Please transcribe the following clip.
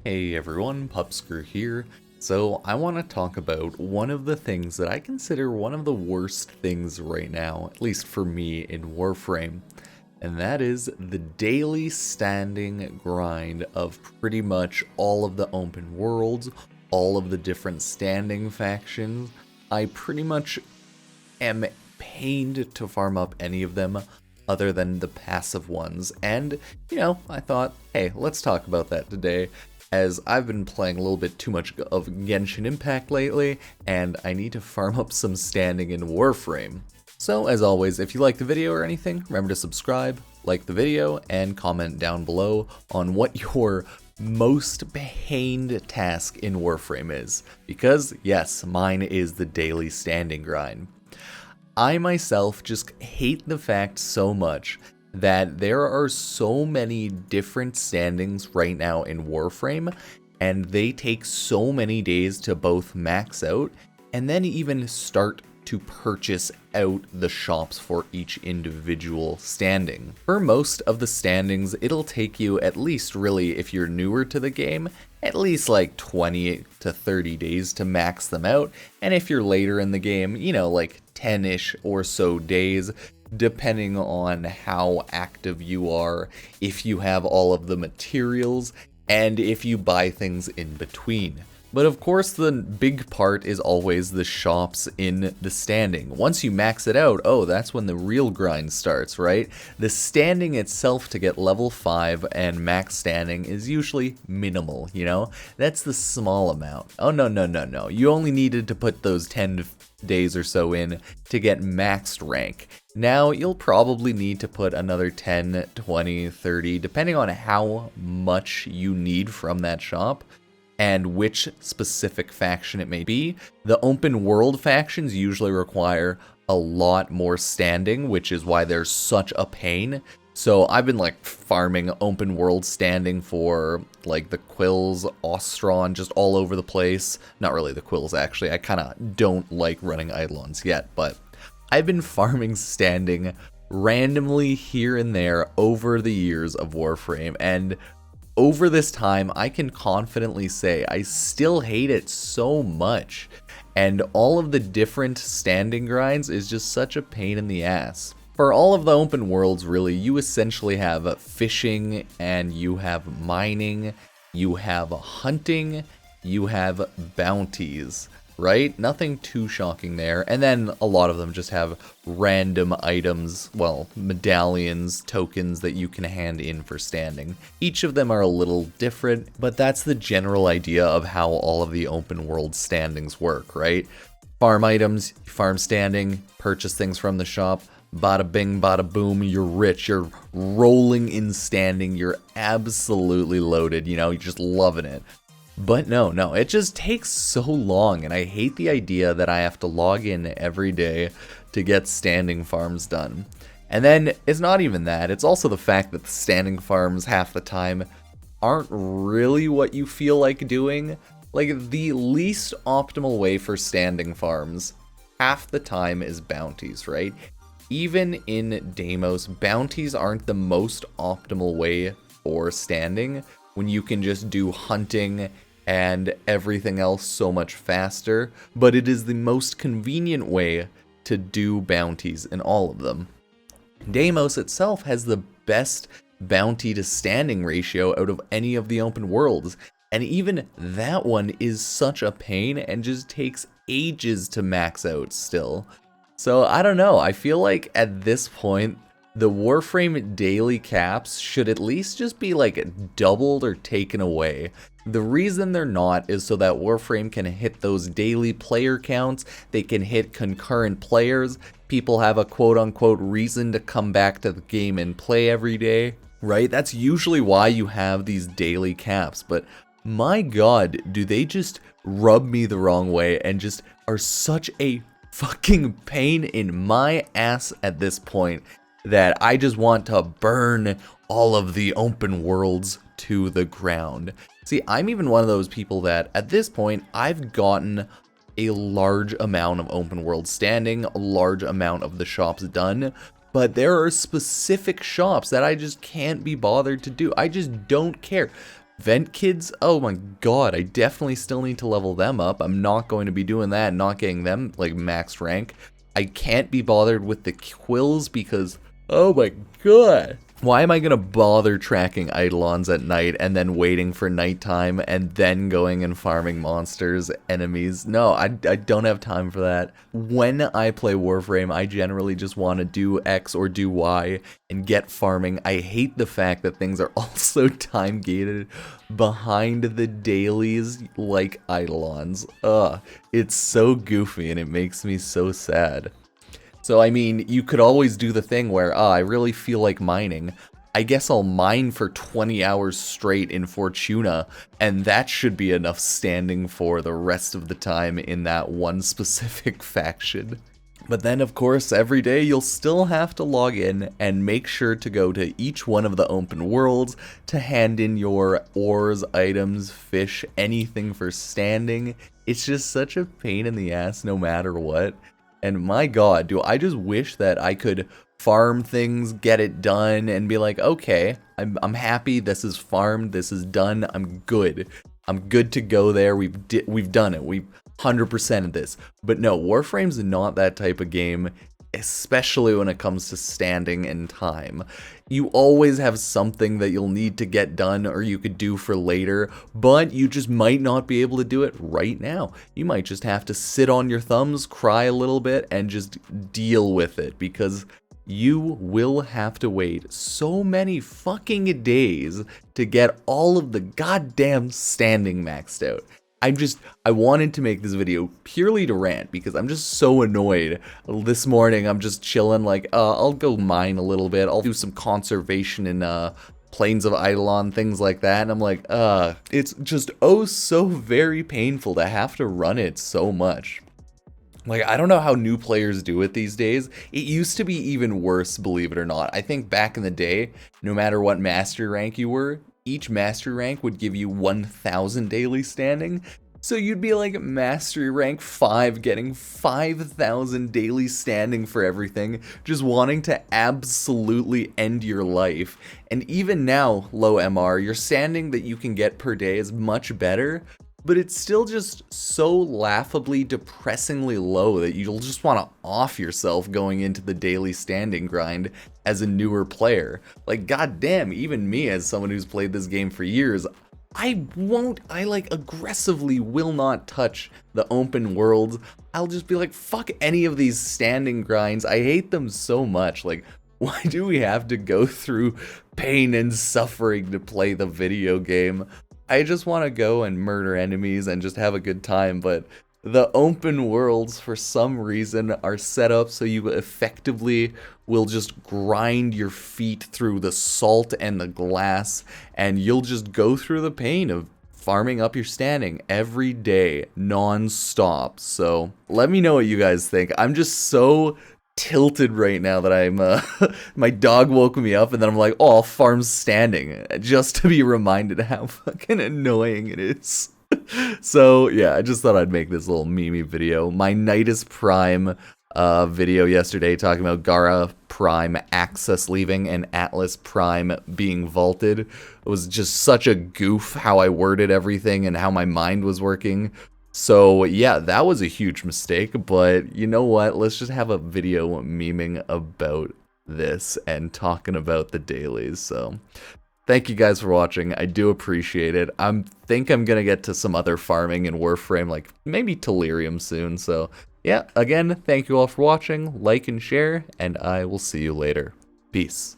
Hey everyone, Pupsker here. So I want to talk about one of the things that I consider one of the worst things right now, at least for me in Warframe, and that is the daily standing grind of pretty much all of the open worlds, all of the different standing factions. I pretty much am pained to farm up any of them other than the passive ones, and I thought, hey, let's talk about that today, as I've been playing a little bit too much of Genshin Impact lately, and I need to farm up some standing in Warframe. So as always, if you like the video or anything, remember to subscribe, like the video, and comment down below on what your most pained task in Warframe is, because yes, mine is the daily standing grind. I myself just hate the fact so much that there are so many different standings right now in Warframe, and they take so many days to both max out and then even start to purchase out the shops for each individual standing. For most of the standings, it'll take you, at least really if you're newer to the game, at least like 20 to 30 days to max them out, and if you're later in the game, like 10-ish or so days, depending on how active you are, if you have all of the materials, and if you buy things in between. But of course, the big part is always the shops in the standing. Once you max it out, oh, that's when the real grind starts, right? The standing itself to get level 5 and max standing is usually minimal, That's the small amount. Oh, no. You only needed to put those 10 days or so in to get maxed rank. Now you'll probably need to put another 10, 20, 30, depending on how much you need from that shop and which specific faction it may be. The open world factions usually require a lot more standing, which is why they're such a pain. So I've been farming open world standing for the Quills, Ostron, just all over the place. Not really the Quills actually, I kind of don't like running eidolons yet, but I've been farming standing randomly here and there over the years of Warframe, and over this time I can confidently say I still hate it so much, and all of the different standing grinds is just such a pain in the ass. For all of the open worlds, really, you essentially have fishing, and you have mining, you have hunting, you have bounties, right? Nothing too shocking there. And then a lot of them just have random items, well, medallions, tokens that you can hand in for standing. Each of them are a little different, but that's the general idea of how all of the open world standings work, right? Farm items, farm standing, purchase things from the shop. Bada bing, bada boom, you're rich, you're rolling in standing, you're absolutely loaded, you're just loving it. But no, it just takes so long, and I hate the idea that I have to log in every day to get standing farms done. And then, it's not even that, it's also the fact that the standing farms half the time aren't really what you feel like doing. The least optimal way for standing farms half the time is bounties, right? Even in Deimos, bounties aren't the most optimal way for standing, when you can just do hunting and everything else so much faster, but it is the most convenient way to do bounties in all of them. Deimos itself has the best bounty to standing ratio out of any of the open worlds, and even that one is such a pain and just takes ages to max out still. So I don't know, I feel like at this point, the Warframe daily caps should at least just be doubled or taken away. The reason they're not is so that Warframe can hit those daily player counts, they can hit concurrent players, people have a quote-unquote reason to come back to the game and play every day, right? That's usually why you have these daily caps, but my god, do they just rub me the wrong way and just are such a fucking pain in my ass at this point that I just want to burn all of the open worlds to the ground. See, I'm even one of those people that at this point I've gotten a large amount of open world standing, a large amount of the shops done, but there are specific shops that I just can't be bothered to do. I just don't care. Vent kids, oh my god, I definitely still need to level them up. I'm not going to be doing that, not getting them like max rank. I can't be bothered with the quills because, oh my god. Why am I going to bother tracking eidolons at night and then waiting for nighttime and then going and farming monsters, enemies? No, I don't have time for that. When I play Warframe, I generally just want to do X or do Y and get farming. I hate the fact that things are also time gated behind the dailies like eidolons. Ugh, it's so goofy and it makes me so sad. So, I mean, you could always do the thing where, I really feel like mining. I guess I'll mine for 20 hours straight in Fortuna, and that should be enough standing for the rest of the time in that one specific faction. But then, of course, every day you'll still have to log in and make sure to go to each one of the open worlds to hand in your ores, items, fish, anything for standing. It's just such a pain in the ass no matter what. And my god, do I just wish that I could farm things, get it done, and be like, okay, I'm happy, this is farmed, this is done, I'm good. I'm good to go there, we've done it, we've 100%ed this. But no, Warframe's not that type of game, especially when it comes to standing and time. You always have something that you'll need to get done or you could do for later, but you just might not be able to do it right now. You might just have to sit on your thumbs, cry a little bit, and just deal with it, because you will have to wait so many fucking days to get all of the goddamn standing maxed out. I wanted to make this video purely to rant because I'm just so annoyed. This morning I'm just chilling like, I'll go mine a little bit, I'll do some conservation in Plains of Eidolon, things like that, and I'm like, it's just oh so very painful to have to run it so much. Like, I don't know how new players do it these days. It used to be even worse, believe it or not. I think back in the day, no matter what mastery rank you were, each mastery rank would give you 1,000 daily standing. So you'd be like mastery rank 5 getting 5,000 daily standing for everything, just wanting to absolutely end your life. And even now, low MR, your standing that you can get per day is much better, but it's still just so laughably, depressingly low that you'll just want to off yourself going into the daily standing grind as a newer player. Like, goddamn, even me as someone who's played this game for years, I like aggressively will not touch the open worlds. I'll just be like, fuck any of these standing grinds. I hate them so much. Like, why do we have to go through pain and suffering to play the video game? I just want to go and murder enemies and just have a good time, but the open worlds, for some reason, are set up so you effectively will just grind your feet through the salt and the glass, and you'll just go through the pain of farming up your standing every day, non-stop. So let me know what you guys think. I'm just so tilted right now that I'm my dog woke me up and then I'm like, oh, I'll farm standing just to be reminded how fucking annoying it is. So yeah, I just thought I'd make this little meme video. My Nidus Prime video yesterday talking about Gara Prime access leaving and Atlas Prime being vaulted. It was just such a goof how I worded everything and how my mind was working. So yeah, that was a huge mistake, but you know what? Let's just have a video memeing about this and talking about the dailies. So thank you guys for watching. I do appreciate it. I think I'm going to get to some other farming in Warframe, like maybe Delirium soon. So yeah, again, thank you all for watching. Like and share, and I will see you later. Peace.